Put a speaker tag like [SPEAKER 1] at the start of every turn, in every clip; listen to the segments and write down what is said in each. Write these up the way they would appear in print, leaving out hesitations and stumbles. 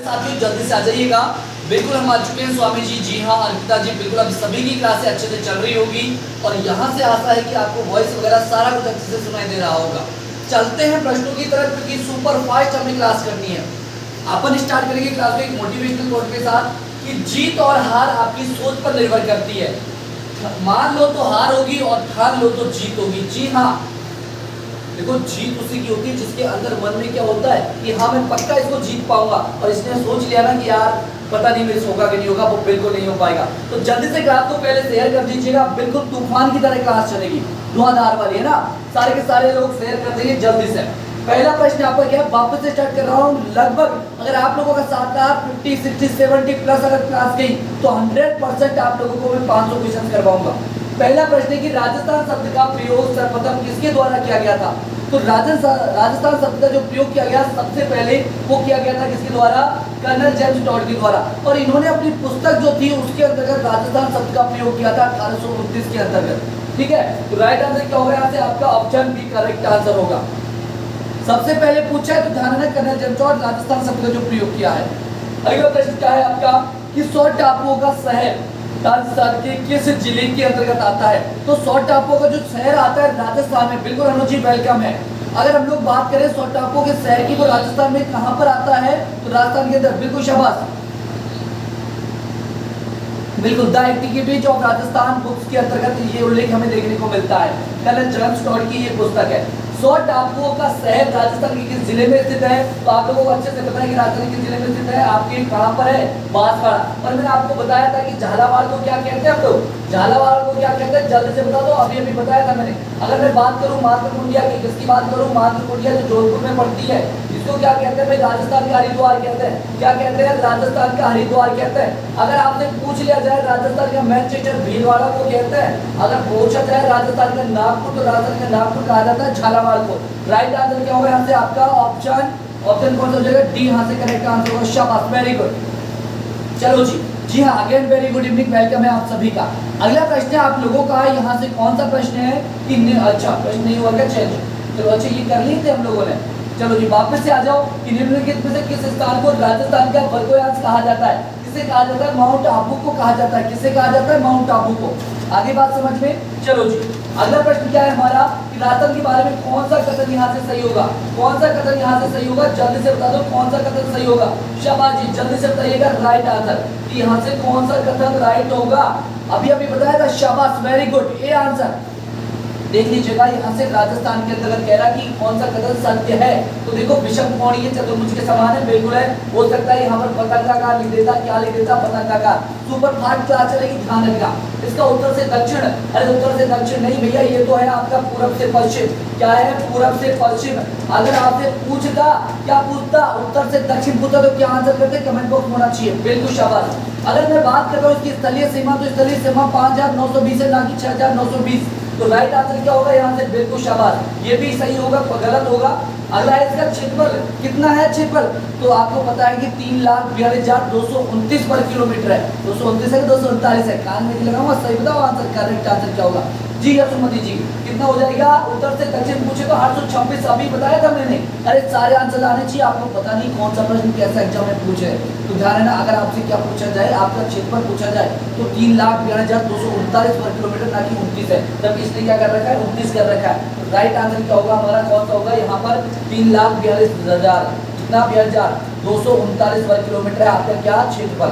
[SPEAKER 1] साथियों जल्दी से आ जाइएगा। बिल्कुल हम आ चुके हैं स्वामी जी। जी हाँ अर्पिता जी, बिल्कुल अब सभी की क्लासें अच्छे से चल रही होगी और यहाँ से आशा है कि आपको वॉइस वगैरह सारा कुछ अच्छे से सुनाई दे रहा होगा। चलते हैं प्रश्नों की तरफ क्योंकि सुपर फास्ट हमें क्लास करनी है। अपन स्टार्ट करेंगे क्लास में एक मोटिवेशनल कोट के साथ कि जीत और हार आपकी सोच पर निर्भर करती है। मान लो तो हार होगी और ठान लो तो जीत होगी। जी हाँ, देखो जीत उसी की होती है जिसके अंदर मन में क्या होता है कि हाँ मैं पक्का इसको जीत पाऊंगा, और इसने सोच लिया ना कि यार पता नहीं मेरे से होगा कि नहीं होगा, वो बिल्कुल नहीं हो पाएगा। तो जल्दी से क्लास को पहले शेयर कर दीजिएगा। बिल्कुल तूफान की तरह क्लास चलेगी, धुआंधार वाली है ना। सारे के सारे लोग शेयर कर देंगे जल्दी से। पहला प्रश्न आपका क्या है, वापस से स्टार्ट कर रहा हूँ। लगभग अगर आप लोगों का साथ का 50, 60, 70 प्लस अगर क्लास गई तो 100% आप लोगों को मैं 500 क्वेश्चन करवाऊंगा। पहला प्रश्न है कि राजस्थान शब्द का प्रयोग सर्वप्रथम किसके द्वारा किया गया था? तो राजस्थान शब्द का जो प्रयोग किया गया सबसे पहले वो किया गया था किसके द्वारा? कर्नल जेम्स टॉड के द्वारा। और इन्होंने अपनी पुस्तक जो थी उसके अंतर्गत राजस्थान शब्द का प्रयोग किया था 1829 के अंतर्गत। ठीक है, तो राइट आंसर क्या होगा यहाँ से? आपका ऑप्शन बी करेक्ट आंसर होगा। सबसे पहले पूछा है तो ध्यान रखना कर्नल जेम्स टॉड राजस्थान शब्द का जो प्रयोग किया है। अगला प्रश्न क्या है आपका कि 100 टापुओं का शहर राजस्थान के किस जिले के अंतर्गत आता है? तो 100 टापुओं का जो शहर आता है राजस्थान में। बिल्कुल अनुज जी वेलकम है। अगर हम लोग बात करें 100 टापुओं के शहर की तो राजस्थान में कहां पर आता है? तो राजस्थान के अंदर। बिल्कुल शाबाश, बिल्कुल the antiquities of Rajasthan books के अंतर्गत ये उल्लेख हमें देखने को मिलता है। कर्नल जेम्स टॉड की ये पुस्तक है। 100 टापुओं का शहर राजस्थान के किस जिले में स्थित है? तो आप लोगों को अच्छे से पता है कि राजस्थान किस जिले में स्थित है। आपके कहां पर है? बांसवाड़ा। और मैंने आपको बताया था कि झालावाड़ को क्या कहते हैं हम लोग? झालावाड़ को क्या कहते हैं? जल्दी से बता दो। अभी अभी बताया था मैंने। अगर मैं बात करूं मातृकुंडिया की, किसकी बात करूं? मातृकुंडिया जो जोधपुर में पड़ती है, इसको क्या कहते हैं भाई? राजस्थान का हरिद्वार कहते हैं। क्या कहते हैं? राजस्थान का हरिद्वार कहते हैं। अगर आपसे पूछ लिया जाए राजस्थान का मैनचेस्टर भीलवाड़ा को कहते हैं। अगर पूछा जाए राजस्थान का नागपुर तो राजस्थान का नागपुर कहा जाता है झालावाड़ को। राइट आंसर क्या होगा यहाँ से? आपका ऑप्शन कौन सा हो जाएगा? डी यहाँ से करेक्ट आंसर होगा। शाबाश, वेरी गुड। चलो जी, जी हाँ again very good evening, welcome है आप सभी का। अगला प्रश्न है आप लोगों का, यहाँ से कौन सा प्रश्न है कि अच्छा प्रश्न नहीं हुआ क्या? चेंज, चलो अच्छा ये कर लिए थे हम लोगों ने। चलो जी वापस से आ जाओ कि निम्नलिखित में से किस स्थान को राजस्थान का बरगोयांश कहा जाता है? किसे कहा जाता है? माउंट आबू को कहा जाता है। किसे कहा जाता है? माउंट आबू को। आगे बात समझ में। चलो जी अगला प्रश्न क्या है हमारा कि राजस्थान के बारे में कौन सा कथन यहाँ से सही होगा? कौन सा कथन यहाँ से सही होगा? जल्दी से बता दो कौन सा कथन सही होगा। शाबाश जी, जल्दी से बताइएगा राइट आंसर कि यहाँ से कौन सा कथन राइट होगा। अभी अभी बताया था, शाबाश वेरी गुड, ए आंसर। देख लीजिएगा यहाँ से राजस्थान के अंतर्गत कह रहा कि कौन सा कथन सत्य है। तो देखो विषम कोण ये चतुर्भुज के समान है, बिल्कुल है। हो सकता है यहाँ पर पतंगाकार लिख देता, क्या लिख देता? पतंगाकार। सुपर फास्ट क्लास चलेगी, ध्यान रखना। इसका उत्तर से दक्षिण, अरे उत्तर से दक्षिण नहीं भैया, ये तो है आपका पूरब से पश्चिम। क्या है? पूरब से पश्चिम। अगर आपसे पूछता, क्या पूछता? उत्तर से दक्षिण पूछता तो क्या आंसर करते? कमेंट बॉक्स होना चाहिए। बिल्कुल शाबाश। अगर मैं बात कर रहा हूँ इसकी स्थलीय सीमा, तो स्थलीय सीमा 5920 है, ना कि 6920। तो राइट आंसर क्या होगा यहाँ से? बिल्कुल शाबाश, ये भी सही होगा, गलत होगा। अगला है इसका क्षेत्रफल कितना है? क्षेत्रफल तो आपको पता है कि 3,42,229 वर्ग किलोमीटर है। 229 है कि 239 है? कान में लगाऊंगा, सही बताओ आंसर। करेक्ट आंसर क्या होगा? जी सुमति जी कितना हो जाएगा? उत्तर से दक्षिण पूछे तो 826, अभी बताया था मैंने। अरे सारे आंसर आने चाहिए आपको, पता नहीं कौन सा प्रश्न कैसा एग्जाम में पूछे। तो ध्यान है ना, अगर आपसे क्या पूछा जाए, आपका क्षेत्रफल पूछा जाए तो 3,42,239 वर्ग किलोमीटर, ना कि 29 है। तब इसने क्या कर रखा है? 29 कर रखा है। तो राइट आंसर क्या होगा हमारा? कौन सा होगा यहाँ पर? 3,42,000 कितना? 42,239 वर्ग किलोमीटर है आपका क्या क्षेत्रफल।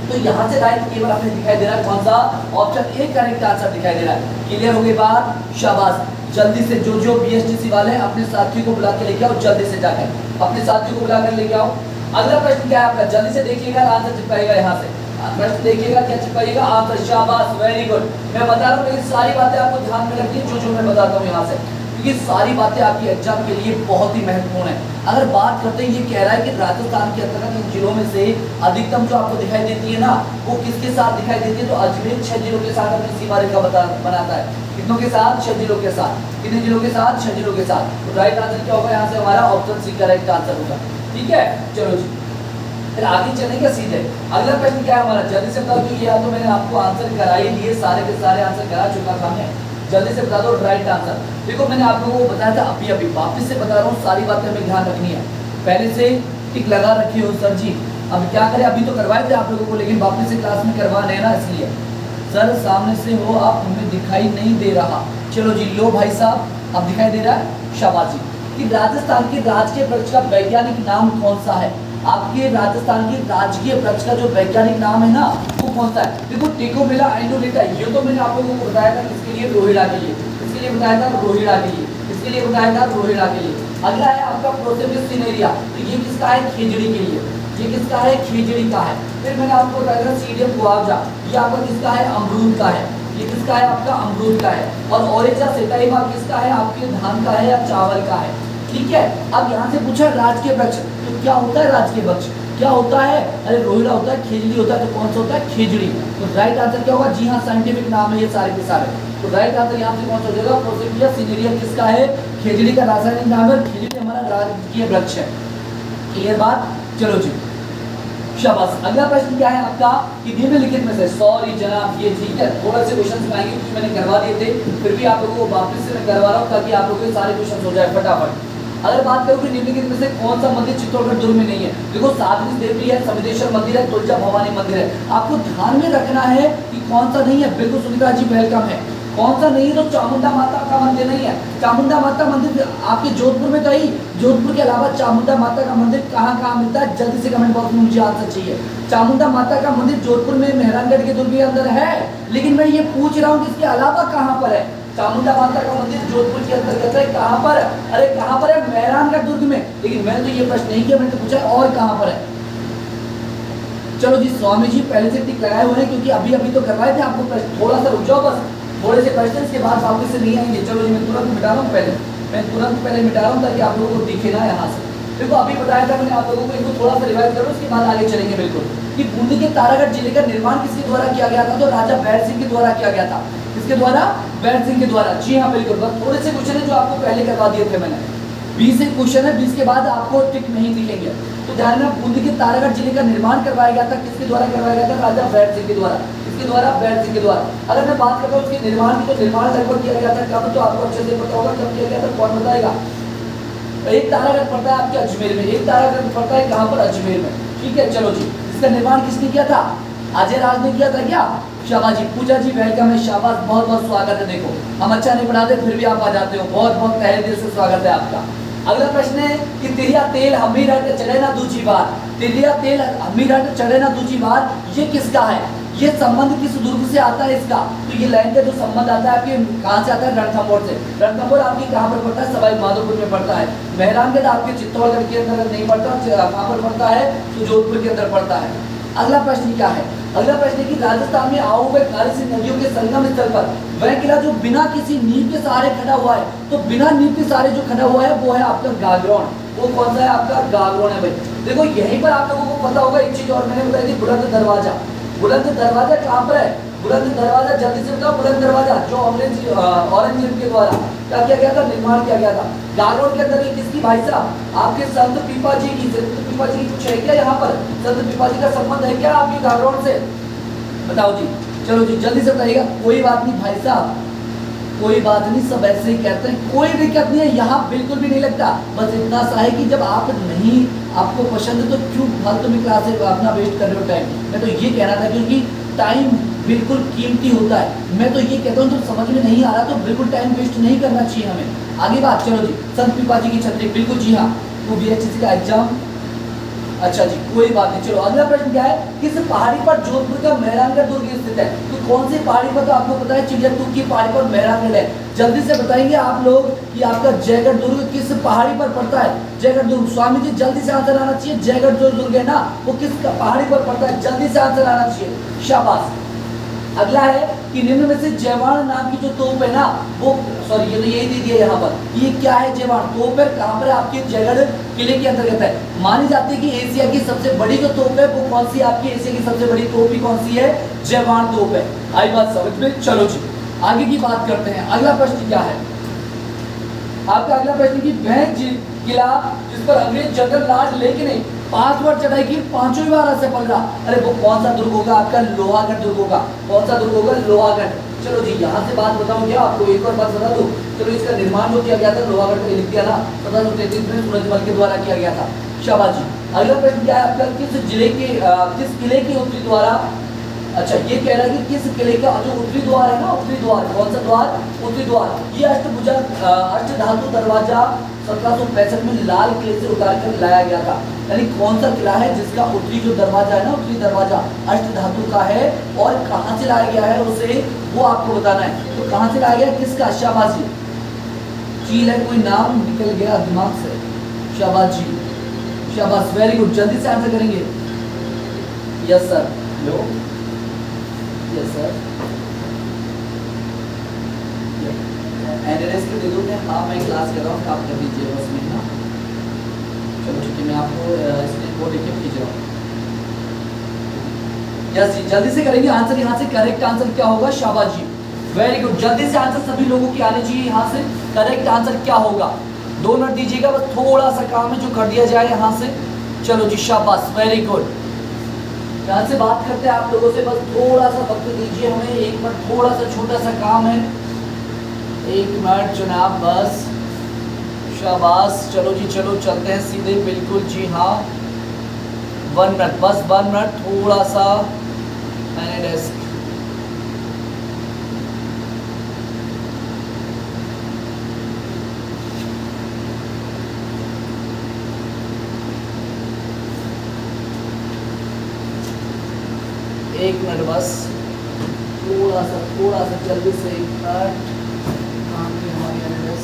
[SPEAKER 1] तो यहाँ से राइट केवल आपने दिखाई दे रहा है कौन सा? ऑप्शन ए करेक्ट आंसर दिखाई दे रहा है। क्लियर हो गई बात? शाबाश। जल्दी से जो बीएसटीसी वाले हैं अपने साथियों को बुला के लेके आओ, जल्दी से जाकर अपने साथियों को बुला कर लेके आओ। अगला प्रश्न क्या है आपका? जल्दी से देखिएगा, आंसर चिपकाइएगा। यहाँ से प्रश्न देखिएगा, क्या चिपकाइएगा? आंसर। शाबाश वेरी गुड। मैं बता रहा हूँ लेकिन सारी बातें आपको ध्यान में रखनी है जो मैं बताता हूँ यहाँ से, क्योंकि सारी बातें आपकी एग्जाम के लिए बहुत ही महत्वपूर्ण है। अगर बात करते हैं, ये कह रहा है कि राजस्थान के अंतर्गत इन जिलों में से अधिकतम जो आपको दिखाई देती है ना, वो किसके साथ दिखाई देती है? तो अजमेर 6 जिलों के साथ अपनी सीमा रेखा बनाता है। कितनों के साथ? 6 जिलों के साथ। कितने जिलों के साथ? 6 जिलों के साथ। तो राइट आंसर क्या होगा यहाँ से? हमारा ऑप्शन सी करेक्ट आंसर होगा। ठीक है, चलो जी फिर आगे चलेंगे सीधे। अगला प्रश्न क्या है हमारा? जल्दी से बताओ, क्योंकि या तो मैंने आपको आंसर करा ही दिए, सारे के सारे आंसर करा चुका था मैं। जल्दी से बता दो राइट आंसर। देखो मैंने आप लोगों को बताया था, अभी अभी वापस से बता रहा हूँ, सारी बातें हमें ध्यान रखनी है। पहले से टिक लगा रखे हो सर जी। अब क्या करें, अभी तो करवाए थे आप लोगों को, लेकिन वापस से क्लास में करवाने हैं ना, इसलिए। सर सामने से हो आप, हमें दिखाई नहीं दे रहा। चलो जी, लो भाई साहब, अब दिखाई दे रहा है, शाबाश जी। कि राजस्थान के राजकीय वृक्ष का वैज्ञानिक नाम कौन सा है? आपके राजस्थान की राजकीय वृक्ष का जो वैज्ञानिक नाम है ना, वो कौन सा है? देखो, टेकोमेला आइनोलेटा, ये तो मैंने आप लोगों को बताया था किसके लिए, रोहिड़ा के लिए। इसके लिए बताया था रोहिड़ा के लिए, इसके लिए बताया था रोहिड़ा के लिए। अगला है आपका प्रोसेपिस सिनेरिया, तो ये किसका है? खेजड़ी के लिए। ये किसका है? खेजड़ी का है। फिर मैंने आपको बताया था सीडियम गुआवजा, ये आपका किसका है? अमरूद का है। ये किसका है? आपका अमरूद का है। और ओरेजा सेटाइवा किसका है? आपके धान का है या चावल का है। ठीक है, अब यहाँ से पूछा राजकीय वृक्ष, तो क्या होता है राजकीय वृक्ष? क्या होता है? अरे रोहिड़ा होता है, खेजड़ी होता है, तो कौन सा होता है? खेजड़ी। तो राइट आंसर क्या होगा? जी हाँ, साइंटिफिक नाम है ये सारे के सारे। तो राइट आंसर यहाँ से कौन सा हो जाएगा? प्रोसेपिया सिनेरिया किसका है? खेजड़ी का रासायनिक नाम है। खेजड़ी हमारा राजकीय वृक्ष है। क्लियर बात? चलो जी, शाबाश। अगला प्रश्न क्या है आपका कि निम्नलिखित में से, सॉरी जनाब, ये ठीक है, थोड़े से क्वेश्चंस आएंगे क्योंकि मैंने करवा दिए थे, फिर भी आप लोगों को वापस से मैं करवा रहा हूँ ताकि आप लोगों के सारे क्वेश्चन हो जाए फटाफट। अगर बात करूँ कि निम्नलिखित में से कौन सा मंदिर चित्तौड़गढ़ दुर्ग में नहीं है? देखो, साधनी देवी है, समितेश्वर मंदिर है, तुलजा भवानी मंदिर है। आपको ध्यान में रखना है कि कौन सा नहीं है। बिल्कुल सुनीता जी वेलकम है। कौन सा नहीं है? तो चामुंडा माता का मंदिर नहीं है। चामुंडा माता मंदिर आपके जोधपुर में तो ही, जोधपुर के अलावा चामुंडा माता का मंदिर कहाँ कहाँ मिलता है? जल्दी से कमेंट बॉक्स में मुझे आंसर चाहिए। चामुंडा माता का मंदिर जोधपुर में मेहरानगढ़ के दुर्ग के अंदर है, लेकिन मैं ये पूछ रहा हूँ कि इसके अलावा कहाँ पर है? चामुंडा माता का मंदिर जोधपुर के अंतर्गत है, कहाँ पर? अरे कहाँ पर है? मेहरानगढ़ दुर्ग में। लेकिन मैंने तो ये प्रश्न नहीं किया, मैंने तो पूछा और कहाँ पर है। चलो जी, स्वामी जी पहले से टिक लगाए हुए हैं क्योंकि अभी अभी तो करवाए थे आपको प्रश्न। थोड़ा सा रुक जाओ, बस थोड़े से क्वेश्चन के बाद वापस से नहीं आएंगे। चलो जी, मैं तुरंत मिटा रहा हूँ, मैं तुरंत पहले मिटा रहा हूँ ताकि आप लोगों को दिखे ना यहाँ से। देखो, अभी बताया था मैंने आप लोगों को, इनको थोड़ा सा रिवाइज करो, उसके बाद आगे चलेंगे। बिल्कुल, कि बूंदी के तारागढ़ जिले का निर्माण किसके द्वारा किया गया था? तो राजा बैर सिंह के द्वारा किया गया था। किसके द्वारा? बैर सिंह के द्वारा। जी हाँ, बिल्कुल। बस थोड़े से क्वेश्चन है जो आपको पहले करवा दिए थे मैंने। 20 से क्वेश्चन है, 20 के बाद आपको टिक नहीं दिखेंगे। तो ध्यान में, बूंदी के तारागढ़ जिले का निर्माण करवाया गया था, किसके द्वारा करवाया गया था? राजा बैर सिंह के द्वारा। किसके द्वारा? बैर सिंह के द्वारा। अगर मैं बात करता हूँ उसके निर्माण की, तो निर्माण लगभग किया गया था कब? तो आपको अच्छे से पता होगा कब किया गया था, कौन बताएगा? एक तारागढ़ पड़ता है आपके अजमेर में, एक तारागढ़ पड़ता है कहाँ पर? अजमेर में। ठीक है, चलो जी, इसका निर्माण किसने किया था? अजय राज ने किया था क्या? शाबाश जी। पूजा जी वेलकम है, शाबाश, बहुत बहुत स्वागत है। देखो, हम अच्छा नहीं पढ़ाते फिर भी आप आ जाते हो, बहुत बहुत तहे दिल से स्वागत है आपका। अगला प्रश्न है कि तिरिया तेल हमीरा चढ़े ना दूजी बार। तिरिया तेल हमीरा चढ़े ना दूजी बार, ये किसका है? ये संबंध किस दुर्ग से आता है इसका? तो ये लाइन का जो संबंध आता है आपके कहाँ से आता है? रणथंभौर से। रणथंभौर आपकी कहाँ पर पड़ता है? सवाई माधोपुर में पड़ता है। मेहरानगढ़ आपके चित्तौड़गढ़ के अंदर नहीं पड़ता, कहाँ पर पड़ता है? तो जोधपुर के अंदर पड़ता है। अगला प्रश्न क्या है? अगला प्रश्न है कि राजस्थान में आओ व खारी सी नदियों के संगम स्थल पर वह किला जो बिना किसी नींव के सहारे खड़ा हुआ है, तो बिना नींव के सहारे जो खड़ा हुआ है वो है आपका गागरोन। वो कौन सा है? आपका गागरोन है भाई। देखो, यहीं पर आप लोगों को पता होगा एक चीज और मैंने बताई थी, बुलंद दरवाजा। बुलंद दरवाजा कहाँ पर है? बुलंद दरवाजा, जल्दी से बताओ। बुलंद दरवाजा जो औरंगजेब के द्वारा क्या किया गया था? निर्माण किया गया था। गागरोन के अंदर किसकी भाई साहब? आपके संत पीपा जी की। संत पीपा जी की कुछ है क्या यहाँ पर? संत पीपा जी का संबंध है क्या आपके गागरोन से? बताओ जी। चलो जी, जल्दी से बताइएगा। कोई बात नहीं भाई साहब, कोई बात नहीं, सब ऐसे ही कहते हैं, कोई दिक्कत नहीं है, यहाँ बिल्कुल भी नहीं लगता। बस इतना सा है कि जब आप नहीं आपको पसंद है तो क्यों फालतू में क्लास अपना वेस्ट कर रहे हो टाइम। मैं तो ये कहना था क्योंकि टाइम बिल्कुल कीमती होता है। मैं तो ये कहता हूँ जब समझ में नहीं आ रहा तो बिल्कुल टाइम वेस्ट नहीं करना चाहिए हमें। आगे बात, चलो जी, संत पीपा जी की छतरी, बिल्कुल जी हाँ, वो BHSC का एग्जाम। अच्छा जी, कोई बात नहीं। चलो अगला प्रश्न क्या है? किस पहाड़ी पर जोधपुर का मेहरानगढ़ दुर्ग स्थित है? तो कौन सी पहाड़ी पर? तो आपको पता है चिड़ियातुग की पहाड़ी पर मेहरानगढ़ है। जल्दी से बताएंगे आप लोग कि आपका जयगढ़ दुर्ग किस पहाड़ी पर पड़ता है? जयगढ़ दुर्ग, स्वामी जी जल्दी से आंसर आना चाहिए। जयगढ़ जो दुर्ग है ना, वो किस पहाड़ी पर पड़ता है? जल्दी से आंसर आना चाहिए, शाबाश। अगला है कि निम्न में से जयवाण नाम की जो तोप है ना, वो सॉरी ये तो यही दे दिया यहाँ पर, ये क्या है? जयवाण तोप है, कहाँ पर? आपके जयगढ़ किले के अंतर्गत है। मानी जाती है कि एशिया की सबसे बड़ी जो तोप है वो कौन सी है? आपकी एशिया की सबसे बड़ी तोप ही कौन सी है? जयवाण तोप है। आई बात समझ में? चलो जी, आगे की बात करते हैं। अगला प्रश्न क्या है आपका? अगला प्रश्न की वह किला जिस पर अंग्रेज जनरल लॉर्ड लेके ने 5 बार चढ़ाई की, 5वीं बार असफल रहा। अरे वो कौन सा दुर्ग होगा? आपका लोहागढ़ दुर्ग होगा। कौन सा दुर्ग होगा? लोहागढ़। चलो जी, यहाँ से बात बताऊँ क्या आपको? एक और बात बता दूँ। चलो, इसका निर्माण जो किया गया था लोहागढ़ में लिख दिया ना, 1733 में सूरजमल के द्वारा किया गया था। शाबाश जी। अगला प्रश्न क्या है आपका, किस जिले के किस किले के उत्तरी द्वारा, अच्छा ये कह रहा है कि किस किले का जो उत्तरी द्वार है ना, उत्तरी द्वार, कौन सा द्वार, उत्तरी द्वार, ये अष्टभुजा अष्टधातु दरवाजा 1765 में लाल किले से उतार कर लाया गया था। यानी कौन सा किला है जिसका उत्तरी जो दरवाजा है ना, उत्तरी दरवाजा अष्टधातु का है और कहाँ से लाया गया है उसे वो आपको बताना है। तो कहाँ से लाया गया, किसका, शाबाजी, चील है कोई नाम निकल गया दिमाग से, शाबाजी, शाबाश, वेरी गुड, जल्दी से आंसर करेंगे। यस सर, लो, यस सर, एड्रेस के दे दो, हाँ मैं क्लास कर रहा हूँ, आप कर दीजिए उसमें ना। चलो ठीक है, मैं आपको इसमें वो लिख के भेज रहा हूँ। यस जी, जल्दी से करेंगे आंसर, यहाँ से करेक्ट आंसर क्या होगा, शाबाजी, वेरी गुड, जल्दी से आंसर सभी लोगों की आने चाहिए। यहाँ से करेक्ट आंसर क्या होगा, 2 मिनट दीजिएगा, बस थोड़ा सा काम है जो कर दिया जाए यहाँ से। चलो जी, शाबाश, वेरी गुड, यहाँ से बात करते हैं आप लोगों से, बस थोड़ा सा वक्त दीजिए हमें, 1 मिनट, थोड़ा सा छोटा सा काम है, 1 मिनट जनाब, बस, शाबाश, चलो जी, चलो चलते हैं सीधे, बिल्कुल जी हाँ, 1 मिनट, बस 1 मिनट, थोड़ा सा मैंने डेस्क, एक मिनट बस, थोड़ा सा जल्दी से, 1 मिनट, काम की हमारी एड्रेस,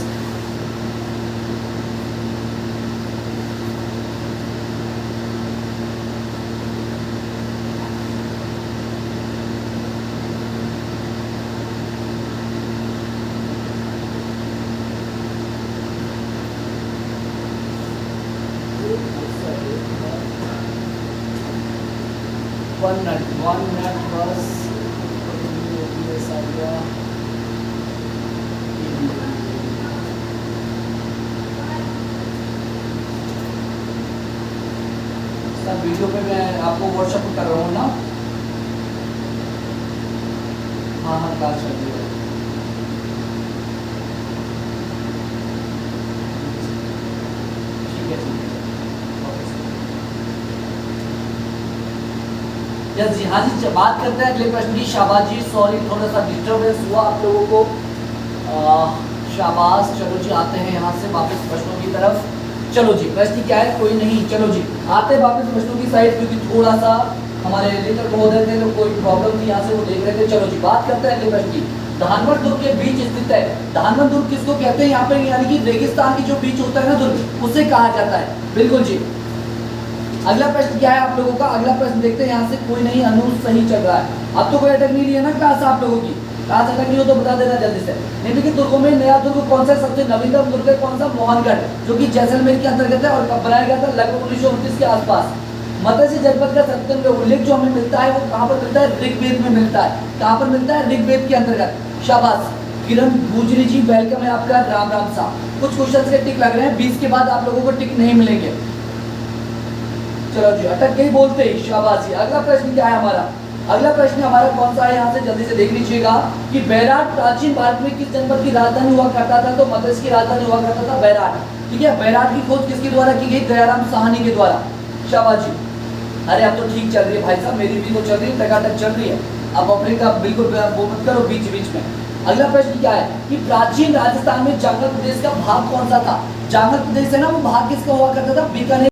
[SPEAKER 1] वन मिनट बस, सर वीडियो पे मैं आपको व्हाट्सएप कर रहा हूँ ना, हाँ हाँ क्लास चल रही है, ठीक है ठीक है, यस जी, हाँ जी, बात करते हैं अगले प्रश्न की। शाबाश जी, सॉरी थोड़ा सा डिस्टर्बेंस हुआ आप लोगों को, शाबाश, चलो जी आते हैं यहाँ से वापस प्रश्नों की तरफ। चलो जी, प्रश्न क्या है, कोई नहीं, चलो जी आते हैं वापस प्रश्नों की साइड, क्योंकि थोड़ा सा हमारे एडिटर महोदय थे तो कोई प्रॉब्लम थी, यहाँ से वो देख रहे थे। चलो जी, बात करते हैं अगले प्रश्न की। धानवड़ दुर्ग के बीच स्थित है, धानवड़ दुर्ग किसको कहते हैं यहाँ पे, यानी कि रेगिस्तान की जो बीच होता है ना दुर्ग, उसे कहा जाता है, बिल्कुल जी। अगला प्रश्न क्या है आप लोगों का, अगला प्रश्न देखते हैं, यहाँ से कोई नहीं, अनु सही चल रहा है, अब तो कोई अटक नहीं है ना क्लास आप लोगों की, क्लास अटक नहीं हो तो बता देना जल्दी से। निम्नलिखित दुर्गों में नया दुर्ग कौन सा, सबसे नवीनतम दुर्ग है कौन सा, मोहनगढ़, जो कि जैसलमेर के अंतर्गत है और कब बनाया गया था, लगभग 1929 के आसपास। मत्स्य जनपद का सत्यम का उल्लेख जो हमें मिलता है वो कहाँ पर मिलता है, ऋग्वेद में मिलता है, कहाँ पर मिलता है, ऋग्वेद के अंतर्गत, शाबाश, किरण गुजरी जी वेलकम है आपका, राम राम साहब। कुछ क्वेश्चन के टिक लग रहे हैं, 20 के बाद आप लोगों को टिक नहीं मिलेंगे। चलो जी, अटक गई बोलते ही, शाबाश। अगला प्रश्न क्या है हमारा, अगला प्रश्न हमारा कौन सा है, यहाँ से जल्दी से देख लीजिएगा कि बैराट प्राचीन भारत में किस जनपद की राजधानी हुआ करता था, तो मद्रास की राजधानी हुआ करता था बैराट, ठीक है। बैराट की खोज किसके द्वारा की गई, दयाराम साहनी के द्वारा, शाबाश जी। अरे अब तो ठीक चल रही है भाई साहब, मेरी भी तो चल रही है, टकाटक चल रही है, अब अपने का बिल्कुल वो मत करो बीच बीच में। अगला प्रश्न क्या है कि प्राचीन राजस्थान में जांगल प्रदेश का भाग कौन सा था, जांगल प्रदेश है ना, वो भाग किसका हुआ करता था, बीकानेर